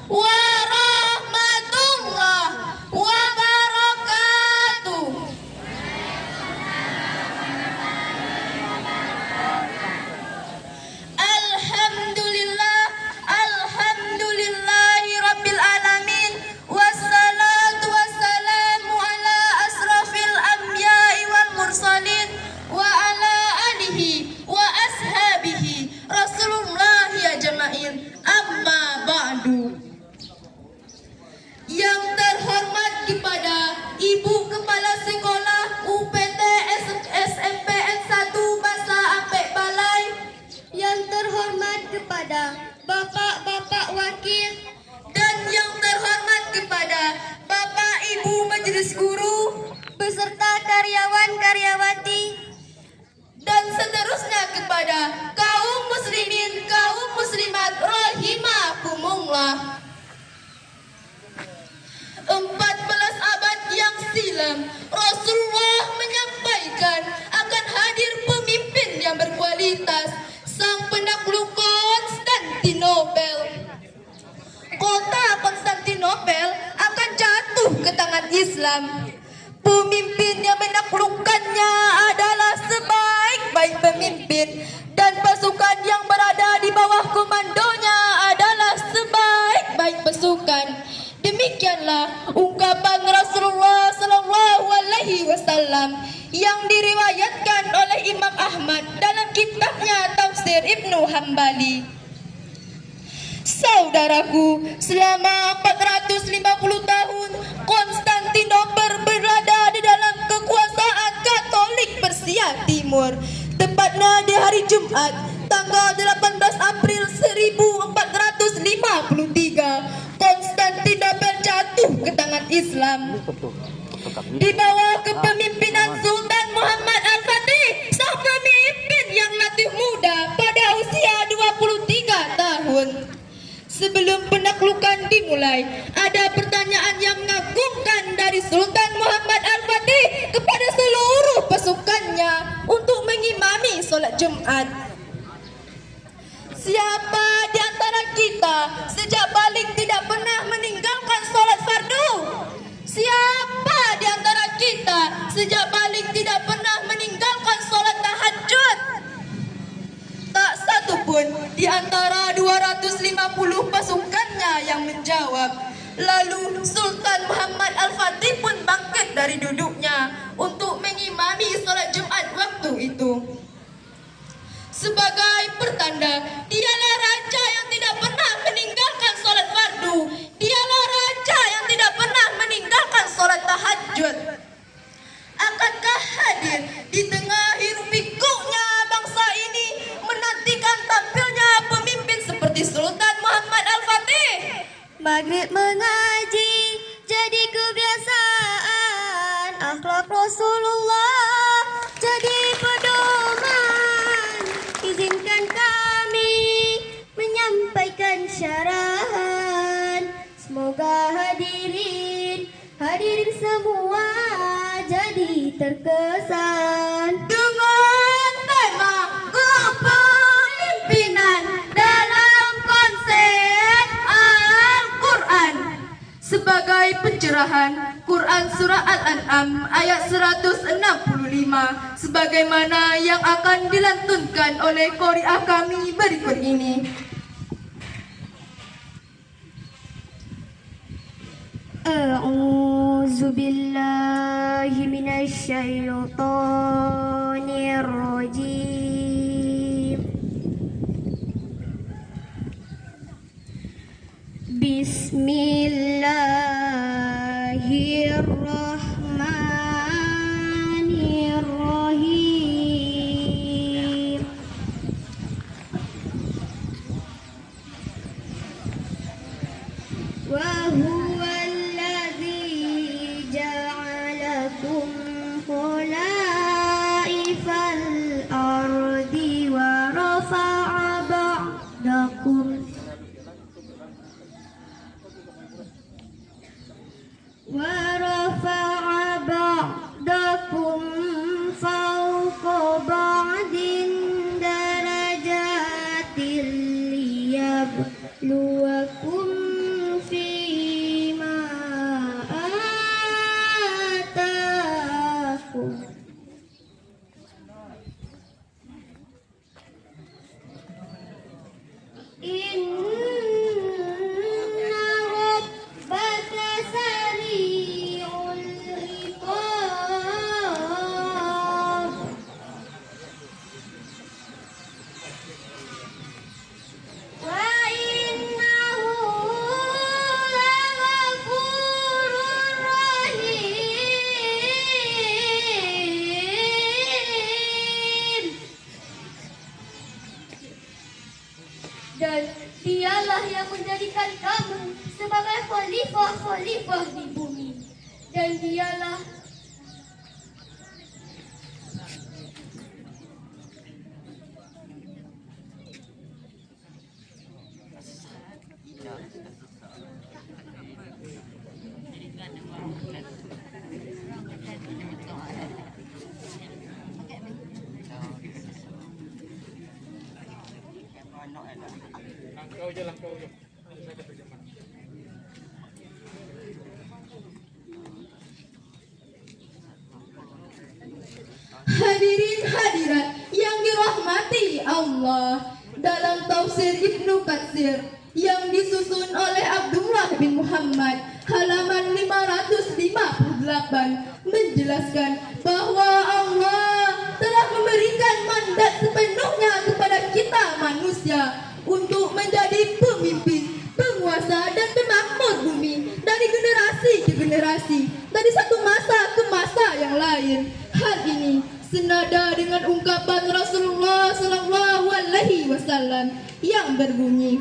warahmatullahi wabarakatuh. Alhamdulillah, alhamdulillahi rabbil alamin. Wassalatu wassalamu ala asrafil anbiya'i wal mursalin wa ala alihi wa ashabihi Rasulullah ya jama'in. Amma ba'du. Yang terhormat kepada Ibu Kepala Sekolah UPT SMPN 1 Basa Ampek Balai, yang terhormat kepada Bapak-Bapak Wakil, dan yang terhormat kepada Bapak Ibu Majelis Guru, beserta karyawan-karyawati, dan seterusnya kepada kaum muslimin, kaum muslimat rahimakumullah. 14 abad yang silam Rasulullah menyampaikan akan hadir pemimpin yang berkualitas, sang penakluk Konstantinopel. Kota Konstantinopel akan jatuh ke tangan Islam. Pemimpin yang menaklukkannya adalah sebaik-baik pemimpin, dan pasukan yang berada di bawah komandonya adalah sebaik-baik pasukan. Demikianlah ungkapan Rasulullah sallallahu alaihi wasallam yang diriwayatkan oleh Imam Ahmad dalam kitabnya Tafsir Ibnu Hambali. Saudaraku, selama 450 tahun Konstantinopel berada di dalam kekuasaan Katolik Persia Timur. Tepatnya di hari Jumat, tanggal 18 April 1453, Konstantinopel jatuh ke tangan Islam. Di bawah kepemimpinan Sultan Muhammad Al-Fatih, sang pemimpin yang masih muda pada usia 23 tahun. Sebelum penaklukan dimulai, ada pertanyaan yang mengagumkan dari Sultan Muhammad Al-Fatih kepada seluruh pasukannya untuk mengimami solat Jumat. Siapa di antara kita sejak balik tidak pernah meninggalkan solat fardu? Siapa di antara kita sejak balik tidak pernah meninggalkan solat tahajud? Tak satu pun di antara 250 pasukannya yang menjawab. Lalu Sultan Muhammad Al-Fatih pun bangkit dari duduknya untuk mengimami solat Jumat waktu itu. Sebagai pertanda, dialah raja yang tidak pernah meninggalkan solat fardu. Dialah raja yang tidak pernah meninggalkan solat tahajud. Akankah hadir di tengah hiruk pikuknya bangsa ini menantikan tampilnya pemimpin seperti Sultan Muhammad Al-Fatih? maghrib mengaji jadi kebiasaan, akhlak Rasulullah jadi pedoman. Izinkan kami menyampaikan syarahan, semoga hadirin semua jadi terkesan Dengan tema kepemimpinan dalam konsep Al-Quran. Sebagai pencerahan, Quran Surah Al-An'am ayat 165 sebagaimana yang akan dilantunkan oleh qari'ah kami berikut ini. A'udzu billahi minasy syaithanir rajim. Bismillahirrahmanirrahim. Wa huwa alladzi ja'alakum khulaifal ardi wa rafa'a ba'dakum fawqa ba'din darajatil liyabluwakum menjadikan kamu sebagai khalifah di bumi. Dan dialah Langkau je. Hadirin hadirat yang dirahmati Allah, dalam tafsir Ibnu Katsir yang disusun oleh Abdullah bin Muhammad halaman 558 menjelaskan bahwa Allah telah memberikan mandat sepenuhnya kepada kita manusia untuk menjadi pemimpin, penguasa dan pemakmur bumi dari generasi ke generasi, dari satu masa ke masa yang lain. Hal ini senada dengan ungkapan Rasulullah Sallallahu Alaihi Wasallam yang berbunyi,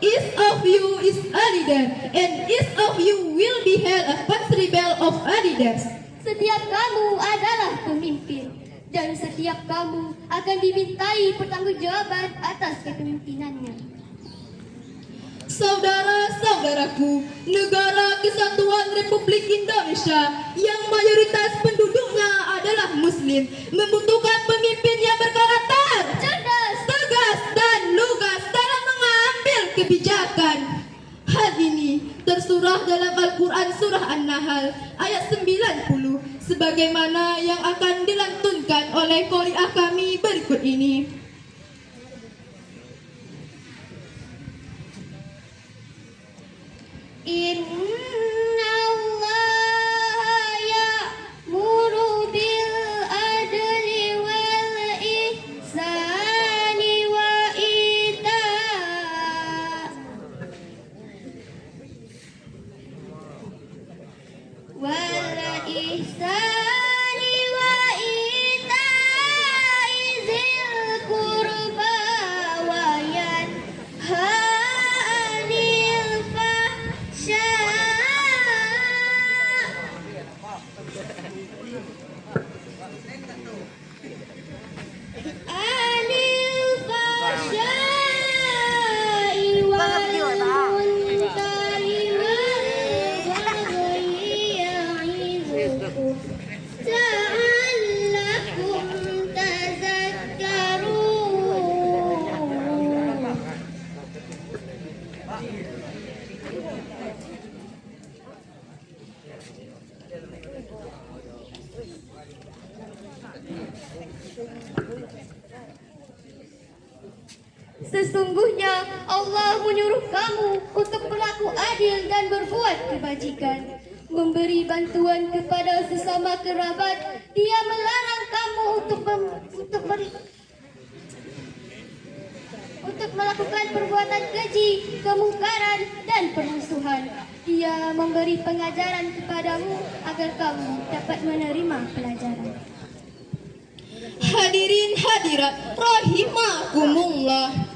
"Each of you is a leader, and each of you will be held a constable of leaders." setiap kamu adalah pemimpin, dan setiap kamu akan dimintai pertanggungjawaban atas kepemimpinannya. Saudara-saudaraku, Negara Kesatuan Republik Indonesia yang mayoritas penduduknya adalah Muslim membutuhkan pemimpin yang berkarakter, Cerdas, tegas dan lugas dalam mengambil kebijakan. Hal ini tersurah dalam Al-Quran Surah An-Nahl ayat 90 sebagaimana yang akan dilantunkan oleh qari'ah kami berikut ini. Inna Allah ya'muru bil adli wal ihsani wa ita'i dzil qurba wa yanha 'anil fahsya'i wal munkari wal baghi ya'izukum la'allakum tadhakkarun. Sesungguhnya Allah menyuruh kamu untuk berlaku adil dan berbuat kebajikan, memberi bantuan kepada sesama kerabat. Dia melarang kamu untuk melakukan perbuatan keji, kemungkaran dan permusuhan. Dia memberi pengajaran kepadamu agar kamu dapat menerima pelajaran. Hadirin hadirat rahimakumullah,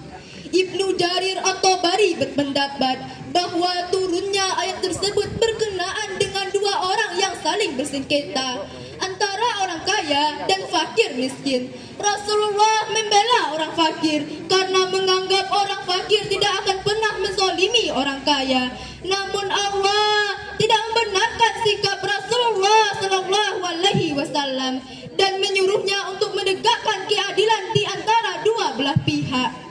Ibnu Jarir At-Tabari berpendapat bahwa turunnya ayat tersebut berkenaan dengan dua orang yang saling bersengketa antara orang kaya dan fakir miskin. Rasulullah membela orang fakir karena menganggap orang fakir tidak akan pernah menzalimi orang kaya. Namun Allah tidak membenarkan sikap Rasulullah Sallallahu Alaihi Wasallam dan menyuruhnya untuk menegakkan keadilan di antara dua belah pihak.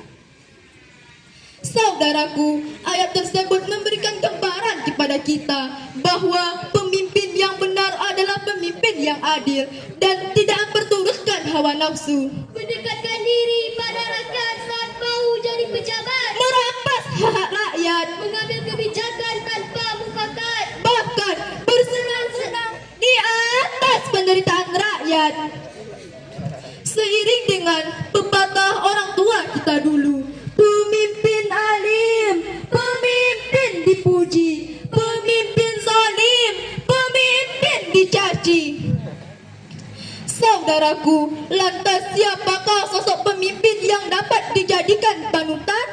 Saudaraku, ayat tersebut memberikan gambaran kepada kita bahwa pemimpin yang benar adalah pemimpin yang adil dan tidak memperturutkan hawa nafsu, Mendekatkan diri pada rakyat saat mau jadi pejabat, merampas hak rakyat, mengambil kebijakan tanpa mufakat, bahkan bersenang-senang di atas penderitaan rakyat. Seiring dengan pepatah orang tua kita dulu, pemimpin alim, pemimpin dipuji, pemimpin zalim, pemimpin dicaci. Saudaraku, lantas siapakah sosok pemimpin yang dapat dijadikan panutan?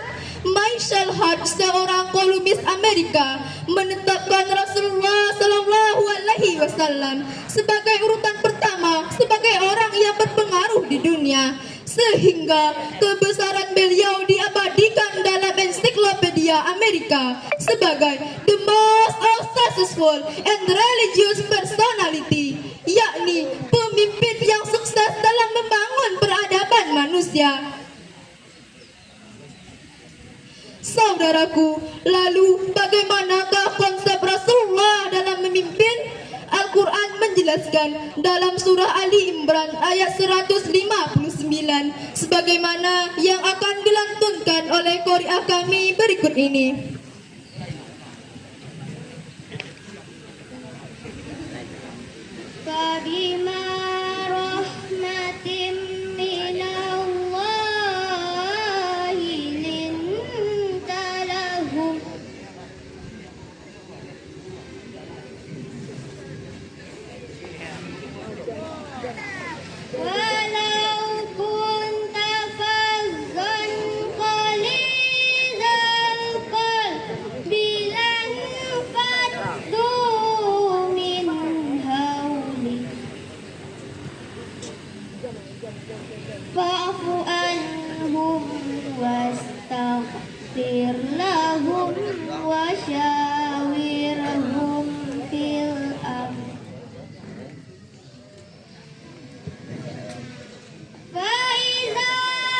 Maishal saat seorang kolumnis Amerika menetapkan Rasulullah Sallallahu Alaihi Wasallam sebagai urutan pertama sebagai orang yang berpengaruh di dunia, sehingga kebesaran beliau diabadikan dalam ensiklopedia Amerika sebagai the most successful and religious personality, yakni pemimpin yang sukses dalam membangun peradaban manusia. Saudaraku, lalu bagaimanakah konsep Rasulullah dalam memimpin? Al-Quran menjelaskan dalam surah Ali Imran ayat 159 sebagaimana yang akan dilantunkan oleh qari'ah kami berikut ini. Fabima rahmatin minallahi linta lahum walau kunta fazzan qalidal qalbi lan faddu min hawlik fa'fu anhum wastaghfir lahum wa syawirhum fil amr فإذا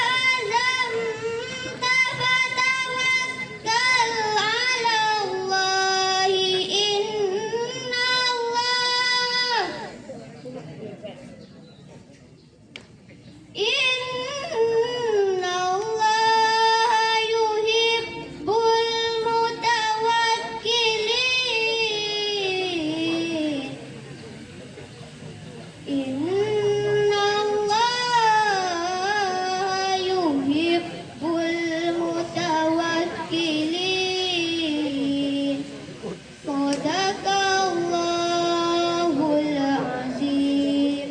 عزمت فتوكل على الله إن الله يحب المتوكلين إن الله يحب المتوكلين صدق الله العظيم.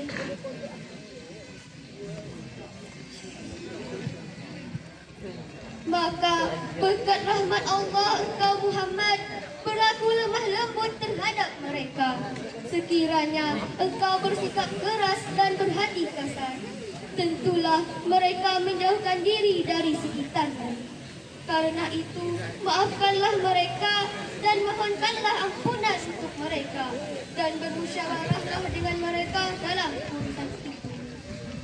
Maka berkat rahmat Allah engkau Muhammad berlaku lemah lembut terhadap mereka. Sekiranya engkau bersikap keras dan berhati kasar, tentulah mereka menjauhkan diri dari sekitarmu. Karena itu, maafkanlah mereka dan mohonkanlah ampunan untuk mereka dan bermusyawarahlah dengan mereka dalam urusan itu.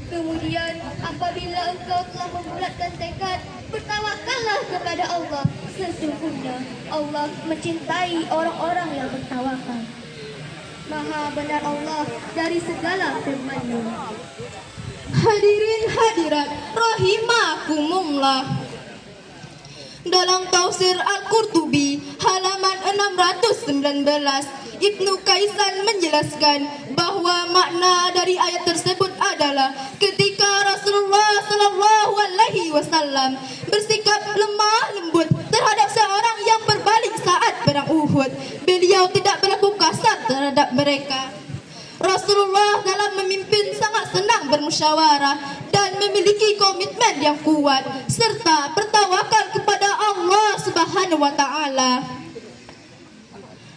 Kemudian, apabila engkau telah membulatkan tekad, bertawakallah kepada Allah. Sesungguhnya Allah mencintai orang-orang yang bertawakal. Maha benar Allah dari segala firman-Nya. Hadirin hadirat rahimakumullah. Dalam tafsir Al-Qurtubi halaman 619, Ibnu Kaisan menjelaskan bahwa makna dari ayat tersebut adalah ketika Rasulullah Sallallahu Alaihi Wasallam bersikap lemah lembut terhadap seorang yang berbalik saat perang Uhud, beliau tidak berlaku kasar terhadap mereka. Rasulullah dalam memimpin sangat senang bermusyawarah dan memiliki komitmen yang kuat serta bertawakal kepada Allah Subhanahu wa taala.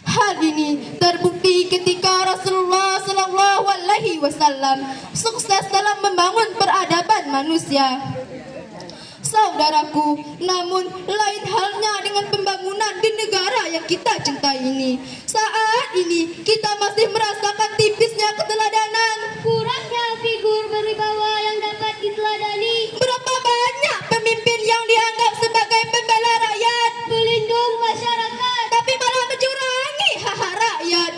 Hal ini terbukti ketika Rasulullah Sallallahu Alaihi Wasallam sukses dalam membangun peradaban manusia. Saudaraku, namun lain halnya dengan pembangunan di negara yang kita cintai ini. Saat ini kita masih merasakan tipisnya keteladanan, Kurangnya figur berwibawa yang dapat diteladani, berapa banyak pemimpin yang dianggap sebagai pembela rakyat, pelindung masyarakat, tapi malah mencurangi hak rakyat.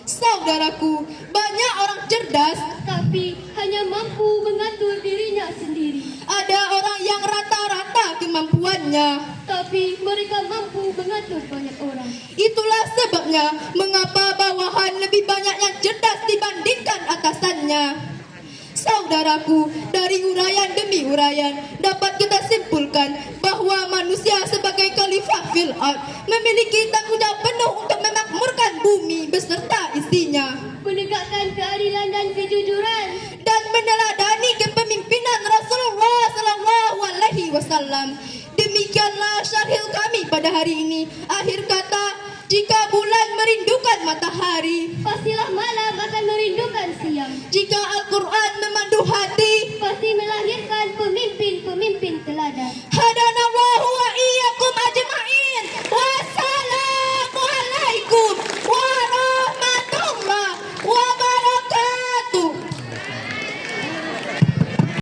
Saudaraku, banyak orang cerdas, tapi hanya mampu mengatur dirinya sendiri. ada orang yang rata-rata kemampuannya. Tapi mereka mampu mengatur banyak orang. Itulah sebabnya mengapa bawahan lebih banyak yang cerdas dibandingkan atasannya. Saudaraku, dari uraian demi uraian dapat kita simpulkan bahwa manusia sebagai khalifah fil ard memiliki tanggung jawab penuh untuk memakmurkan bumi beserta isinya, Menegakkan keadilan dan kejujuran, dan meneladani kepemimpinan Rasulullah Sallallahu Alaihi Wasallam. Demikianlah pada hari ini. Akhir kata, jika bulan merindukan matahari, pastilah malam akan merindukan siang. jika Al-Quran memandu hati, Pasti melahirkan